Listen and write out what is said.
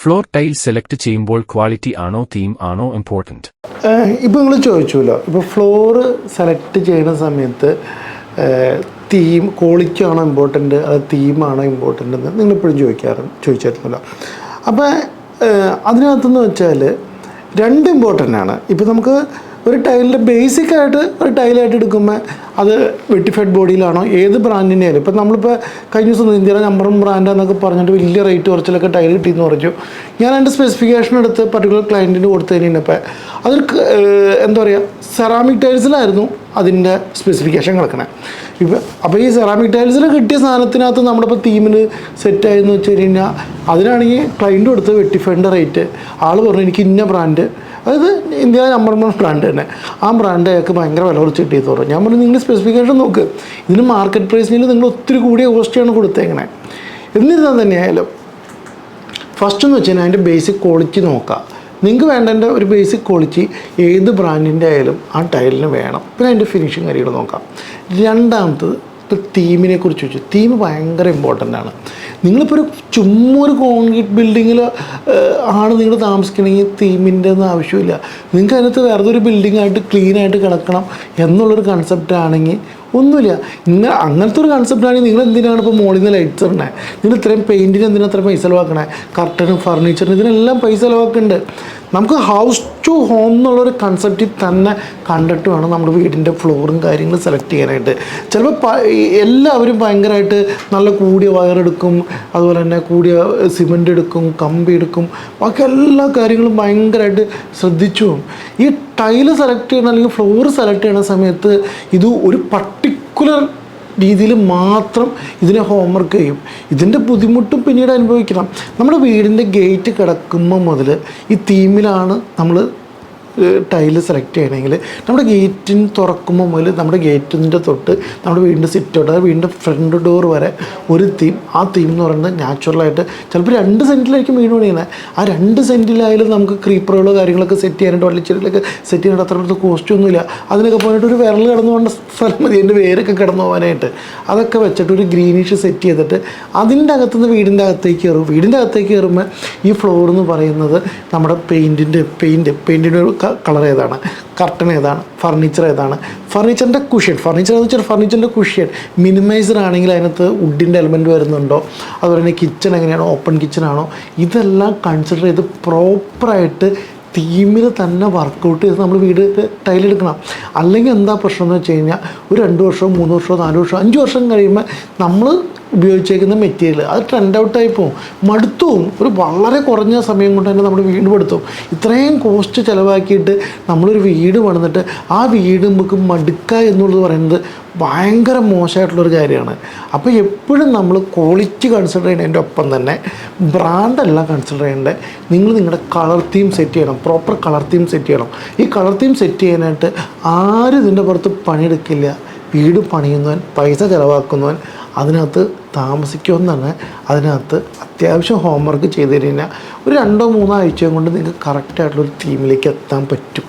Floor tile select ചെയ്യുമ്പോൾ quality ആണോ theme ആണോ ഇമ്പോർട്ടൻറ്റ്? ഇപ്പോൾ നിങ്ങൾ ചോദിച്ചുല്ലോ, ഇപ്പോൾ ഫ്ലോർ സെലക്ട് ചെയ്യുന്ന സമയത്ത് തീം ക്വാളിറ്റി ആണോ ഇമ്പോർട്ടൻറ്റ് അത് തീമാണോ ഇമ്പോർട്ടൻ്റ് എന്ന് നിങ്ങളിപ്പോഴും ചോദിച്ചായിരുന്നല്ലോ. അപ്പോൾ അതിനകത്തെന്ന് വെച്ചാൽ രണ്ട് ഇമ്പോർട്ടൻ്റ് ആണ്. ഇപ്പോൾ നമുക്ക് ഒരു ടൈലിൻ്റെ ബേസിക്കായിട്ട് ഒരു ടൈലായിട്ട് എടുക്കുമ്പോൾ അത് വെട്ടിഫൈഡ് ബോഡിയിലാണോ ഏത് ബ്രാൻഡിൻ്റെ ആയാലും. ഇപ്പോൾ നമ്മളിപ്പോൾ കഴിഞ്ഞ ദിവസം ഇന്ത്യയിലെ നമ്പർ 1 ബ്രാൻഡ് എന്നൊക്കെ പറഞ്ഞിട്ട് വലിയ റേറ്റ് കുറച്ചിലൊക്കെ ടൈൽ കിട്ടിയെന്ന് പറഞ്ഞു. ഞാൻ എൻ്റെ സ്പെസിഫിക്കേഷൻ എടുത്ത് പർട്ടിക്കുലർ ക്ലയൻറ്റിന് കൊടുത്തു കഴിഞ്ഞപ്പോൾ അതൊരു എന്താ പറയുക, സെറാമിക് ടൈൽസിലായിരുന്നു അതിൻ്റെ സ്പെസിഫിക്കേഷൻ കിടക്കണേ. അപ്പോൾ ഈ സെറാമിക് ടൈൽസിൽ കിട്ടിയ സാധനത്തിനകത്ത് നമ്മളിപ്പോൾ തീമിന് സെറ്റായെന്ന് വെച്ച് കഴിഞ്ഞാൽ അതിനാണെങ്കിൽ ക്ലയൻറ്റ് കൊടുത്ത് വെട്ടിഫൈഡിൻ്റെ റേറ്റ് ആൾ പറഞ്ഞു എനിക്ക് ഇന്ന ബ്രാൻഡ്, അതായത് ഇന്ത്യയിലെ നമ്പർ 1 ബ്രാൻഡ് തന്നെ, ആ ബ്രാൻഡ് അയാൾക്ക് ഭയങ്കര വില കുറച്ച് കിട്ടിയെന്ന് പറഞ്ഞു. ഞാൻ പറഞ്ഞു നിങ്ങൾ സ്പെസിഫിക്കേഷൻ നോക്ക്, ഇതിന് മാർക്കറ്റ് പ്രൈസിൽ നിങ്ങൾ ഒത്തിരി കൂടിയ കോസ്റ്റാണ് കൊടുത്തേക്കണേ. എന്നിരുന്നാൽ തന്നെയായാലും ഫസ്റ്റ് എന്ന് വെച്ച് കഴിഞ്ഞാൽ അതിൻ്റെ ബേസിക് ക്വാളിറ്റി നോക്കാം. നിങ്ങൾക്ക് വേണ്ടതിൻ്റെ ഒരു ബേസിക് ക്വാളിറ്റി ഏത് ബ്രാൻഡിൻ്റെ ആയാലും ആ ടൈലിന് വേണം. പിന്നെ അതിൻ്റെ ഫിനിഷിങ് കാര്യങ്ങൾ നോക്കാം. രണ്ടാമത്തത് ഇപ്പോൾ തീമിനെ കുറിച്ച് ചോദിച്ചു. തീം ഭയങ്കര ഇമ്പോർട്ടൻ്റ് ആണ്. നിങ്ങളിപ്പോൾ ഒരു ചുമ്മാ ഒരു കോൺക്രീറ്റ് ബിൽഡിങ്ങിൽ ആണ് നിങ്ങൾ താമസിക്കണമെങ്കിൽ തീമിൻ്റെ ഒന്നും ആവശ്യമില്ല. നിങ്ങൾക്ക് അതിനകത്ത് വേറെ ഒരു ബിൽഡിങ്ങായിട്ട് ക്ലീനായിട്ട് കിടക്കണം എന്നുള്ളൊരു കൺസെപ്റ്റ് ആണെങ്കിൽ ഒന്നുമില്ല. അങ്ങനത്തെ ഒരു കൺസെപ്റ്റാണെങ്കിൽ നിങ്ങൾ എന്തിനാണ് ഇപ്പോൾ മോളിൽ നിന്ന് ലൈറ്റ്സ് ഇടണേ? നിങ്ങൾ ഇത്രയും പെയിൻറ്റിന് എന്തിനാണ് അത്ര പൈസ ചിലവാക്കണേ? കർട്ടനും ഫർണിച്ചറിനും ഇതിനെല്ലാം പൈസ ചിലവാക്കുന്നുണ്ട്. നമുക്ക് ഹൗസ് ടു ഹോം എന്നുള്ളൊരു കൺസെപ്റ്റിൽ തന്നെ കണ്ടിട്ട് വേണം നമ്മുടെ വീടിൻ്റെ ഫ്ലോറും കാര്യങ്ങളും സെലക്ട് ചെയ്യാനായിട്ട്. ചിലപ്പോൾ എല്ലാവരും ഭയങ്കരമായിട്ട് നല്ല കൂടിയ വയറെടുക്കും, അതുപോലെ തന്നെ കൂടിയ സിമൻ്റ് എടുക്കും, കമ്പി എടുക്കും, ബാക്കി എല്ലാ കാര്യങ്ങളും ഭയങ്കരമായിട്ട് ശ്രദ്ധിച്ചു പോകും. ഈ ടൈല് സെലക്ട് ചെയ്യണം അല്ലെങ്കിൽ ഫ്ലോർ സെലക്ട് ചെയ്യുന്ന സമയത്ത് ഇത് ഒരു പർട്ടിക്കുലർ രീതിയിൽ മാത്രം ഇതിനെ ഹോംവർക്ക് ചെയ്യും. ഇതിൻ്റെ ബുദ്ധിമുട്ടും പിന്നീട് അനുഭവിക്കണം. നമ്മുടെ വീടിൻ്റെ ഗേറ്റ് കിടക്കുമ്പോൾ മുതൽ ഈ തീമിലാണ് നമ്മൾ ടൈല് സെലക്ട് ചെയ്യണമെങ്കിൽ നമ്മുടെ ഗേറ്റിന് തുറക്കുമ്പോൾ മുതൽ നമ്മുടെ ഗേറ്റിൻ്റെ തൊട്ട് നമ്മുടെ വീടിൻ്റെ സിറ്റ് ഔട്ട്, അതായത് വീടിൻ്റെ ഫ്രണ്ട് ഡോർ വരെ ഒരു തീം. ആ തീം എന്ന് പറയുന്നത് നാച്ചുറലായിട്ട് ചിലപ്പോൾ 2 സെൻറ്റിലായിരിക്കും വീട് പണിയുന്നത്. ആ 2 സെൻറ്റിലായാലും നമുക്ക് ക്രീപ്പറുകളോ കാര്യങ്ങളൊക്കെ സെറ്റ് ചെയ്യാനായിട്ട് വള്ളിച്ചെടികളൊക്കെ സെറ്റ് ചെയ്യാനായിട്ട് അത്ര അടുത്ത് കോസ്റ്റൊന്നുമില്ല. അതിനൊക്കെ പോയിട്ട് ഒരു വിരൽ കിടന്നു പോകേണ്ട സ്ഥലം മതി, അതിൻ്റെ വേരൊക്കെ കിടന്നു പോകാനായിട്ട്. അതൊക്കെ വെച്ചിട്ട് ഒരു ഗ്രീനിഷ് സെറ്റ് ചെയ്തിട്ട് അതിൻ്റെ അകത്തുനിന്ന് വീടിൻ്റെ അകത്തേക്ക് കയറും. വീടിൻ്റെ അകത്തേക്ക് കയറുമ്പോൾ ഈ ഫ്ലോർ എന്ന് പറയുന്നത് നമ്മുടെ പെയിൻറ്റിൻ്റെ കളർ ഏതാണ്, കർട്ടൻ ഏതാണ്, ഫർണിച്ചർ ഏതാണ്, ഫർണിച്ചറിൻ്റെ കുഷ്യൻ, ഫർണിച്ചർ എന്ന് വെച്ചാൽ ഫർണിച്ചറിൻ്റെ കുഷ്യൻ മിനിമൈസർ ആണെങ്കിൽ അതിനകത്ത് വുഡിൻ്റെ എലമെൻറ്റ് വരുന്നുണ്ടോ, അതുപോലെ തന്നെ കിച്ചൺ എങ്ങനെയാണോ, ഓപ്പൺ കിച്ചണാണോ, ഇതെല്ലാം കൺസിഡർ ചെയ്ത് പ്രോപ്പറായിട്ട് തീമിൽ തന്നെ വർക്കൗട്ട് ചെയ്ത് നമ്മൾ വീട് ടൈലെടുക്കണം. അല്ലെങ്കിൽ എന്താ പ്രശ്നം എന്ന് വെച്ച് കഴിഞ്ഞാൽ ഒരു 2 വർഷമോ 3 വർഷമോ 4 വർഷമോ 5 വർഷം കഴിയുമ്പോൾ നമ്മൾ ഉപയോഗിച്ചേക്കുന്ന മെറ്റീരിയൽ അത് ട്രെൻഡ് ഔട്ടായി പോകും, മടുത്തും. ഒരു വളരെ കുറഞ്ഞ സമയം കൊണ്ട് തന്നെ നമ്മൾ വീട് പടുത്തും. ഇത്രയും കോസ്റ്റ് ചിലവാക്കിയിട്ട് നമ്മളൊരു വീട് പണിതിട്ട് ആ വീട് നമുക്ക് മടുക്കുക എന്നുള്ളത് പറയുന്നത് ഭയങ്കര മോശമായിട്ടുള്ളൊരു കാര്യമാണ്. അപ്പോൾ എപ്പോഴും നമ്മൾ ക്വാളിറ്റി കൺസിഡർ ചെയ്യുന്നതിൻ്റെ ഒപ്പം തന്നെ ബ്രാൻഡല്ല കൺസിഡർ ചെയ്യേണ്ടത്. നിങ്ങൾ നിങ്ങളുടെ കളർ തീം സെറ്റ് ചെയ്യണം, പ്രോപ്പർ കളർ തീം സെറ്റ് ചെയ്യണം. ഈ കളർ തീം സെറ്റ് ചെയ്യാനായിട്ട് ആരും ഇതിൻ്റെ പുറത്ത് പണിയെടുക്കില്ല. വീട് പണിയുന്നവൻ, പൈസ ചിലവാക്കുന്നവൻ അതിനകത്ത് താമസിക്കുമെന്ന് തന്നെ അതിനകത്ത് അത്യാവശ്യം ഹോംവർക്ക് ചെയ്ത് കഴിഞ്ഞാൽ ഒരു 2-3 ആഴ്ചയും കൊണ്ട് നിങ്ങൾക്ക് കറക്റ്റായിട്ടുള്ളൊരു തീമിലേക്ക് എത്താൻ പറ്റും.